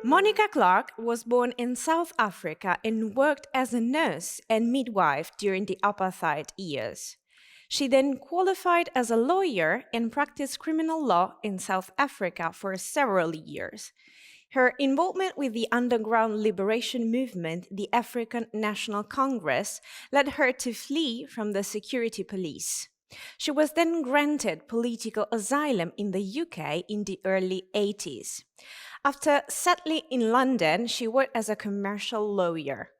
Monica Clarke was born in South Africa and worked as a nurse and midwife during the apartheid years. She then qualified as a lawyer and practiced criminal law in South Africa for several years. Her involvement with the underground liberation movement, the African National Congress, led her to flee from the security police. She was then granted political asylum in the UK in the early 80s. After settling in London, she worked as a commercial lawyer.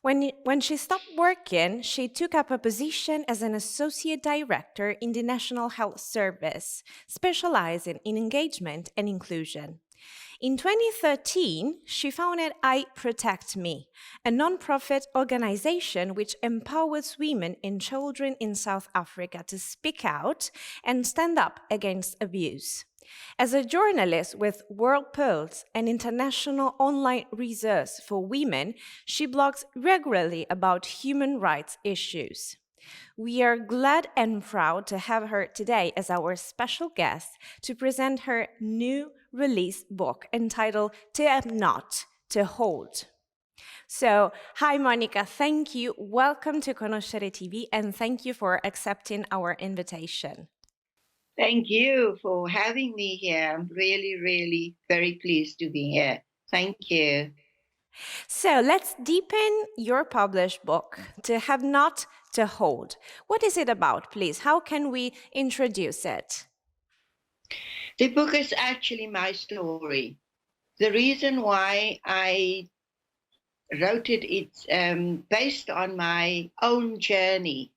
When she stopped working, she took up a position as an associate director in the National Health Service, specializing in engagement and inclusion. In 2013, she founded I Protect Me, a nonprofit organization which empowers women and children in South Africa to speak out and stand up against abuse. As a journalist with World Pulse, an international online resource for women, she blogs regularly about human rights issues. We are glad and proud to have her today as our special guest to present her new released book entitled To Have Not, To Hold. So, hi Monica, thank you. Welcome to Conoscere TV and thank you for accepting our invitation. Thank you for having me here. I'm really, really very pleased to be here. Thank you. So let's deepen your published book, To Have Not, To Hold. What is it about, please? How can we introduce it? The book is actually my story. The reason why I wrote it, it's based on my own journey.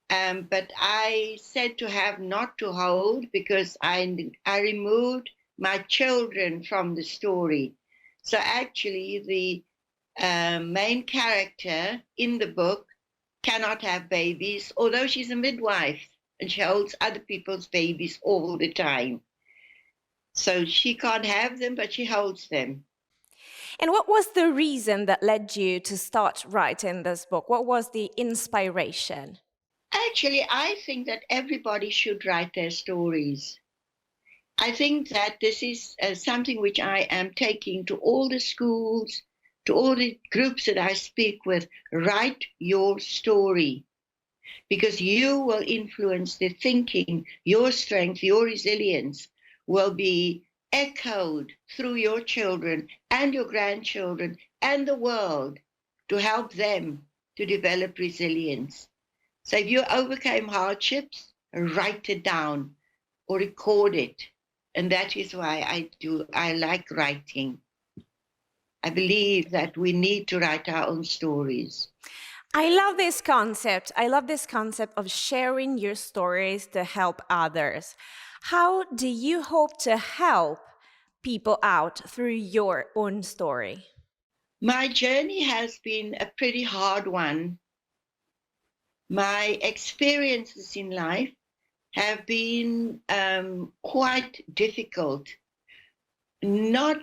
But I said to have not to hold because I removed my children from the story. So actually the main character in the book cannot have babies, although she's a midwife and she holds other people's babies all the time. So she can't have them, but she holds them. And what was the reason that led you to start writing this book? What was the inspiration? Actually, I think that everybody should write their stories. I think that this is something which I am taking to all the schools, to all the groups that I speak with. Write your story, because you will influence the thinking. Your strength, your resilience will be echoed through your children and your grandchildren and the world to help them to develop resilience. So if you overcame hardships, write it down or record it. And that is why I like writing. I believe that we need to write our own stories. I love this concept. I love this concept of sharing your stories to help others. How do you hope to help people out through your own story? My journey has been a pretty hard one. My experiences in life have been quite difficult, not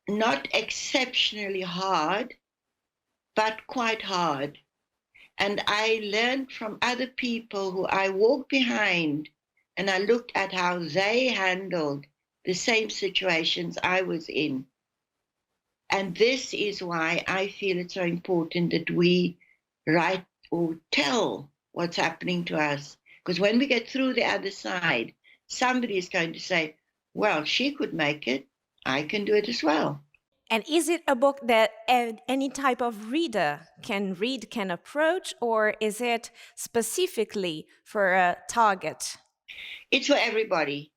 exceptionally hard, but quite hard. And I learned from other people who I walked behind, and I looked at how they handled the same situations I was in. And this is why I feel it's so important that we write or tell what's happening to us. Because when we get through the other side, somebody is going to say, well, she could make it. I can do it as well. And is it a book that any type of reader can read, can approach, or is it specifically for a target? It's for everybody.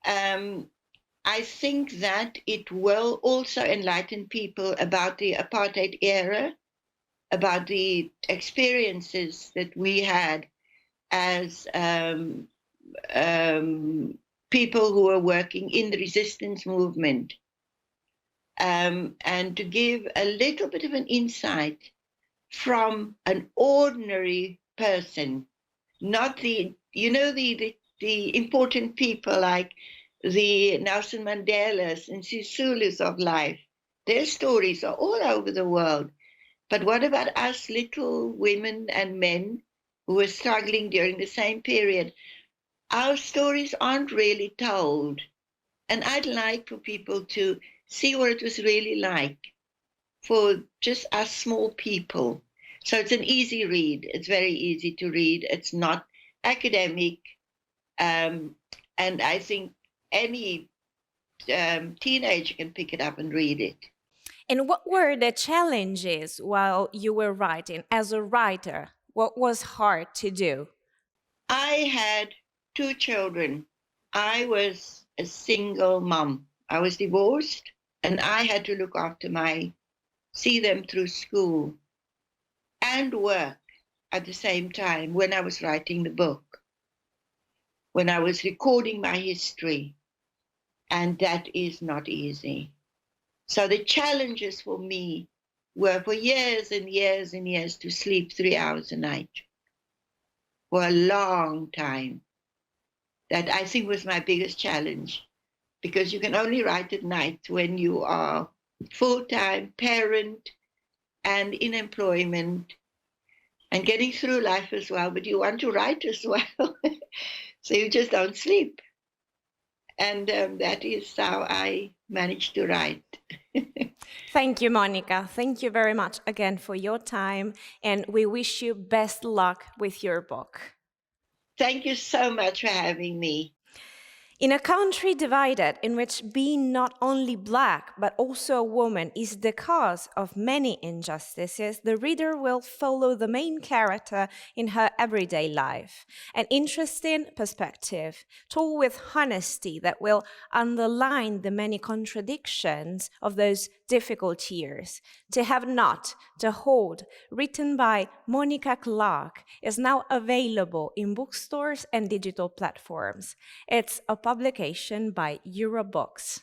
I think that it will also enlighten people about the apartheid era, about the experiences that we had as people who were working in the resistance movement, and to give a little bit of an insight from an ordinary person, not the important people like the Nelson Mandelas and Sisulu's of life. Their stories are all over the world. But what about us little women and men who were struggling during the same period? Our stories aren't really told. And I'd like for people to see what it was really like for just us small people. So it's an easy read. It's very easy to read. It's not academic. And I think any teenager can pick it up and read it. And what were the challenges while you were writing as a writer? What was hard to do? I had two children. I was a single mom. I was divorced and I had to look after see them through school and work at the same time when I was writing the book, when I was recording my history. And that is not easy. So the challenges for me were for years and years and years to sleep 3 hours a night for a long time. That I think was my biggest challenge because you can only write at night when you are full-time parent and in employment and getting through life as well, but you want to write as well. So you just don't sleep. And that is how I managed to write. Thank you, Monica. Thank you very much again for your time, and we wish you best luck with your book. Thank you so much for having me. In a country divided, in which being not only Black but also a woman is the cause of many injustices, the reader will follow the main character in her everyday life. An interesting perspective, told with honesty that will underline the many contradictions of those difficult years. To Have Not, To Hold, written by Monica Clarke, is now available in bookstores and digital platforms. It's a publication by Eurobooks.